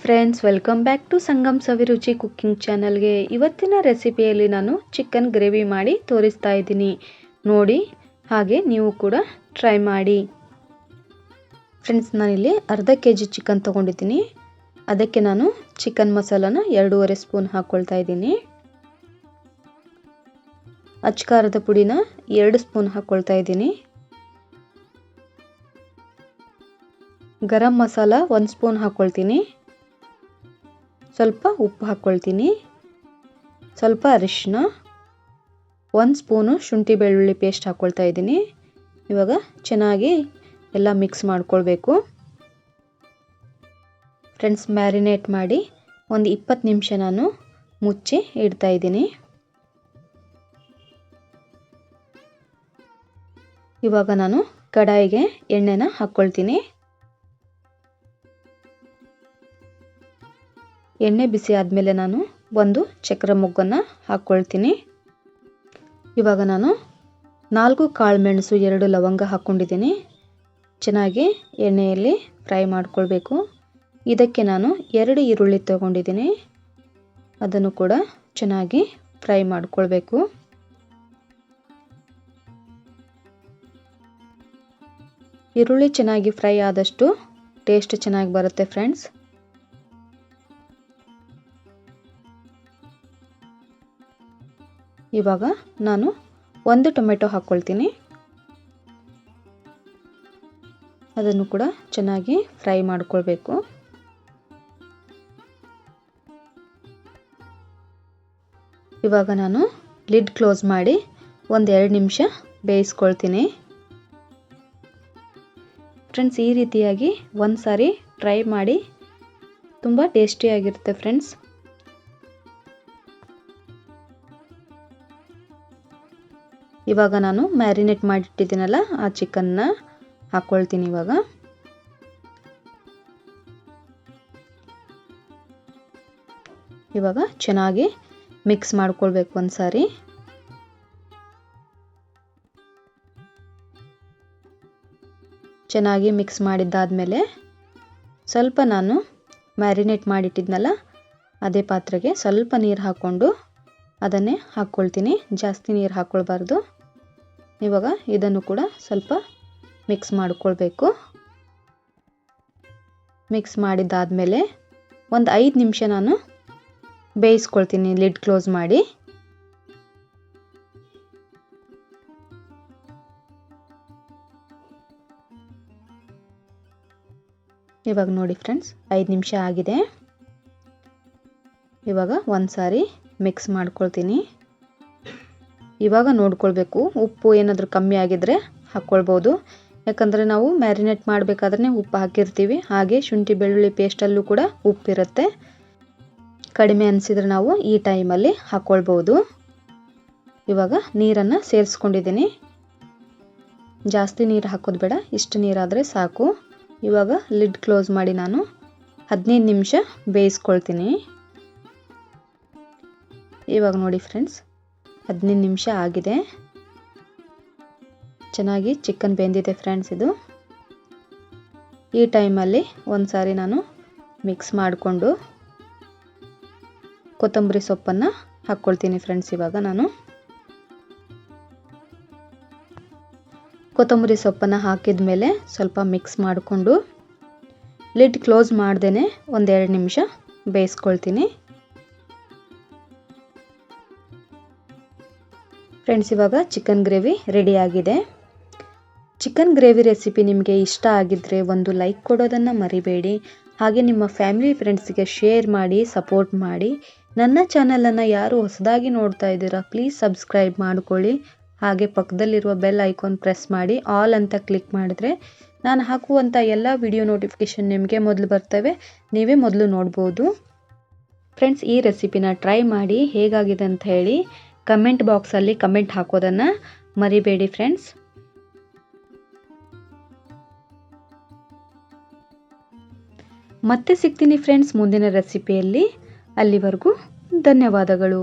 Friends, welcome back to Sangam Saviruchi cooking ಚಾನಲ್ಗೆ. ಇವತ್ತಿನ ರೆಸಿಪಿಯಲ್ಲಿ ನಾನು ಚಿಕನ್ ಗ್ರೇವಿ ಮಾಡಿ ತೋರಿಸ್ತಾ ಇದ್ದೀನಿ. ನೋಡಿ, ಹಾಗೆ ನೀವು ಕೂಡ ಟ್ರೈ ಮಾಡಿ. ಫ್ರೆಂಡ್ಸ್, ನಾನಿಲ್ಲಿ ಅರ್ಧ kg ಚಿಕನ್ ತೊಗೊಂಡಿದ್ದೀನಿ. ಅದಕ್ಕೆ ನಾನು ಚಿಕನ್ ಮಸಾಲಾನ 2.5 ಸ್ಪೂನ್ ಹಾಕ್ಕೊಳ್ತಾ ಇದ್ದೀನಿ. ಅಚ್ಕಾರದ ಪುಡಿನ 2 ಸ್ಪೂನ್ ಹಾಕ್ಕೊಳ್ತಾ ಇದ್ದೀನಿ. ಗರಂ ಮಸಾಲ 1 ಸ್ಪೂನ್ ಹಾಕ್ಕೊಳ್ತೀನಿ. ಸ್ವಲ್ಪ ಉಪ್ಪು ಹಾಕ್ಕೊಳ್ತೀನಿ. ಸ್ವಲ್ಪ ಅರಿಶಿನ, 1 ಸ್ಪೂನು ಶುಂಠಿ ಬೆಳ್ಳುಳ್ಳಿ ಪೇಸ್ಟ್ ಹಾಕ್ಕೊಳ್ತಾ ಇದ್ದೀನಿ. ಇವಾಗ ಚೆನ್ನಾಗಿ ಎಲ್ಲ ಮಿಕ್ಸ್ ಮಾಡ್ಕೊಳ್ಬೇಕು. ಫ್ರೆಂಡ್ಸ್, ಮ್ಯಾರಿನೇಟ್ ಮಾಡಿ ಒಂದು 20 ನಿಮಿಷ ನಾನು ಮುಚ್ಚಿ ಇಡ್ತಾ ಇದ್ದೀನಿ. ಇವಾಗ ನಾನು ಕಡಾಯಿಗೆ ಎಣ್ಣೆನ ಹಾಕ್ಕೊಳ್ತೀನಿ. ಎಣ್ಣೆ ಬಿಸಿ ಆದಮೇಲೆ ನಾನು ಒಂದು ಚಕ್ರ ಮೊಗ್ಗನ್ನು ಹಾಕ್ಕೊಳ್ತೀನಿ. ಇವಾಗ ನಾನು 4 ಕಾಳು ಮೆಣಸು, 2 ಲವಂಗ ಹಾಕ್ಕೊಂಡಿದ್ದೀನಿ. ಚೆನ್ನಾಗಿ ಎಣ್ಣೆಯಲ್ಲಿ ಫ್ರೈ ಮಾಡ್ಕೊಳ್ಬೇಕು. ಇದಕ್ಕೆ ನಾನು 2 ಈರುಳ್ಳಿ ತಗೊಂಡಿದ್ದೀನಿ. ಅದನ್ನು ಕೂಡ ಚೆನ್ನಾಗಿ ಫ್ರೈ ಮಾಡ್ಕೊಳ್ಬೇಕು. ಈರುಳ್ಳಿ ಚೆನ್ನಾಗಿ ಫ್ರೈ ಆದಷ್ಟು ಟೇಸ್ಟ್ ಚೆನ್ನಾಗಿ ಬರುತ್ತೆ ಫ್ರೆಂಡ್ಸ್. ಇವಾಗ ನಾನು 1 ಟೊಮೆಟೊ ಹಾಕ್ಕೊಳ್ತೀನಿ. ಅದನ್ನು ಕೂಡ ಚೆನ್ನಾಗಿ ಫ್ರೈ ಮಾಡ್ಕೊಳ್ಬೇಕು. ಇವಾಗ ನಾನು ಲಿಡ್ ಕ್ಲೋಸ್ ಮಾಡಿ 1-2 ನಿಮಿಷ ಬೇಯಿಸ್ಕೊಳ್ತೀನಿ. ಫ್ರೆಂಡ್ಸ್, ಈ ರೀತಿಯಾಗಿ ಒಂದು ಸಾರಿ ಟ್ರೈ ಮಾಡಿ, ತುಂಬ ಟೇಸ್ಟಿಯಾಗಿರುತ್ತೆ ಫ್ರೆಂಡ್ಸ್. ಇವಾಗ ನಾನು ಮ್ಯಾರಿನೇಟ್ ಮಾಡಿಟ್ಟಿದ್ದೀನಲ್ಲ, ಆ ಚಿಕನ್ನ ಹಾಕ್ಕೊಳ್ತೀನಿ. ಇವಾಗ ಚೆನ್ನಾಗಿ ಮಿಕ್ಸ್ ಮಾಡ್ಕೊಳ್ಬೇಕು ಒಂದು ಸಾರಿ. ಚೆನ್ನಾಗಿ ಮಿಕ್ಸ್ ಮಾಡಿದ್ದಾದಮೇಲೆ ಸ್ವಲ್ಪ ನಾನು ಮ್ಯಾರಿನೇಟ್ ಮಾಡಿಟ್ಟಿದ್ನಲ್ಲ, ಅದೇ ಪಾತ್ರೆಗೆ ಸ್ವಲ್ಪ ನೀರು ಹಾಕ್ಕೊಂಡು ಅದನ್ನೇ ಹಾಕ್ಕೊಳ್ತೀನಿ. ಜಾಸ್ತಿ ನೀರು ಹಾಕ್ಕೊಳ್ಬಾರ್ದು. ಇವಾಗ ಇದನ್ನು ಕೂಡ ಸ್ವಲ್ಪ ಮಿಕ್ಸ್ ಮಾಡ್ಕೊಳ್ಬೇಕು. ಮಿಕ್ಸ್ ಮಾಡಿದ್ದಾದಮೇಲೆ ಒಂದು 5 ನಿಮಿಷ ನಾನು ಬೇಯಿಸ್ಕೊಳ್ತೀನಿ ಲಿಡ್ ಕ್ಲೋಸ್ ಮಾಡಿ. ಇವಾಗ ನೋಡಿ ಫ್ರೆಂಡ್ಸ್, 5 ನಿಮಿಷ ಆಗಿದೆ. ಇವಾಗ ಒಂದು ಸಾರಿ ಮಿಕ್ಸ್ ಮಾಡ್ಕೊಳ್ತೀನಿ. ಇವಾಗ ನೋಡ್ಕೊಳ್ಬೇಕು, ಉಪ್ಪು ಏನಾದರೂ ಕಮ್ಮಿ ಆಗಿದ್ರೆ ಹಾಕ್ಕೊಳ್ಬೋದು. ಯಾಕಂದರೆ ನಾವು ಮ್ಯಾರಿನೇಟ್ ಮಾಡಬೇಕಾದ್ರೆ ಉಪ್ಪು ಹಾಕಿರ್ತೀವಿ. ಹಾಗೆ ಶುಂಠಿ ಬೆಳ್ಳುಳ್ಳಿ ಪೇಸ್ಟಲ್ಲೂ ಕೂಡ ಉಪ್ಪಿರುತ್ತೆ. ಕಡಿಮೆ ಅನಿಸಿದ್ರೆ ನಾವು ಈ ಟೈಮಲ್ಲಿ ಹಾಕ್ಕೊಳ್ಬೋದು. ಇವಾಗ ನೀರನ್ನು ಸೇರಿಸ್ಕೊಂಡಿದ್ದೀನಿ. ಜಾಸ್ತಿ ನೀರು ಹಾಕೋದು ಬೇಡ, ಇಷ್ಟು ನೀರಾದರೆ ಸಾಕು. ಇವಾಗ ಲಿಡ್ ಕ್ಲೋಸ್ ಮಾಡಿ ನಾನು 15 ನಿಮಿಷ ಬೇಯಿಸ್ಕೊಳ್ತೀನಿ. ಇವಾಗ ನೋಡಿ ಫ್ರೆಂಡ್ಸ್, 15 ನಿಮಿಷ ಆಗಿದೆ. ಚೆನ್ನಾಗಿ ಚಿಕನ್ ಬೆಂದಿದೆ ಫ್ರೆಂಡ್ಸ್. ಇದು ಈ ಟೈಮಲ್ಲಿ ಒಂದು ಸಾರಿ ನಾನು ಮಿಕ್ಸ್ ಮಾಡಿಕೊಂಡು ಕೊತ್ತಂಬರಿ ಸೊಪ್ಪನ್ನು ಹಾಕ್ಕೊಳ್ತೀನಿ ಫ್ರೆಂಡ್ಸ್. ಇವಾಗ ನಾನು ಕೊತ್ತಂಬರಿ ಸೊಪ್ಪನ್ನು ಹಾಕಿದ ಮೇಲೆ ಸ್ವಲ್ಪ ಮಿಕ್ಸ್ ಮಾಡಿಕೊಂಡು ಲಿಡ್ ಕ್ಲೋಸ್ ಮಾಡ್ದೇ 1-2 ನಿಮಿಷ ಬೇಯಿಸ್ಕೊಳ್ತೀನಿ. ಫ್ರೆಂಡ್ಸ್, ಇವಾಗ ಚಿಕನ್ ಗ್ರೇವಿ ರೆಡಿ ಆಗಿದೆ. ಚಿಕನ್ ಗ್ರೇವಿ ರೆಸಿಪಿ ನಿಮಗೆ ಇಷ್ಟ ಆಗಿದ್ದರೆ ಒಂದು ಲೈಕ್ ಕೊಡೋದನ್ನು ಮರಿಬೇಡಿ. ಹಾಗೆ ನಿಮ್ಮ ಫ್ಯಾಮಿಲಿ ಫ್ರೆಂಡ್ಸ್ಗೆ ಶೇರ್ ಮಾಡಿ, ಸಪೋರ್ಟ್ ಮಾಡಿ. ನನ್ನ ಚಾನಲನ್ನು ಯಾರು ಹೊಸದಾಗಿ ನೋಡ್ತಾ ಇದ್ದೀರಾ, ಪ್ಲೀಸ್ ಸಬ್ಸ್ಕ್ರೈಬ್ ಮಾಡ್ಕೊಳ್ಳಿ. ಹಾಗೆ ಪಕ್ಕದಲ್ಲಿರುವ ಬೆಲ್ ಐಕಾನ್ ಪ್ರೆಸ್ ಮಾಡಿ, ಆಲ್ ಅಂತ ಕ್ಲಿಕ್ ಮಾಡಿದ್ರೆ ನಾನು ಹಾಕುವಂಥ ಎಲ್ಲ ವಿಡಿಯೋ ನೋಟಿಫಿಕೇಷನ್ ನಿಮಗೆ ಮೊದಲು ಬರ್ತವೆ, ನೀವೇ ಮೊದಲು ನೋಡ್ಬೋದು. ಫ್ರೆಂಡ್ಸ್, ಈ ರೆಸಿಪಿನ ಟ್ರೈ ಮಾಡಿ ಹೇಗಾಗಿದೆ ಅಂತ ಹೇಳಿ ಕಮೆಂಟ್ ಬಾಕ್ಸಲ್ಲಿ ಕಮೆಂಟ್ ಹಾಕೋದನ್ನು ಮರಿಬೇಡಿ ಫ್ರೆಂಡ್ಸ್. ಮತ್ತೆ ಸಿಗ್ತೀನಿ ಫ್ರೆಂಡ್ಸ್ ಮುಂದಿನ ರೆಸಿಪಿಯಲ್ಲಿ. ಅಲ್ಲಿವರೆಗೂ ಧನ್ಯವಾದಗಳು.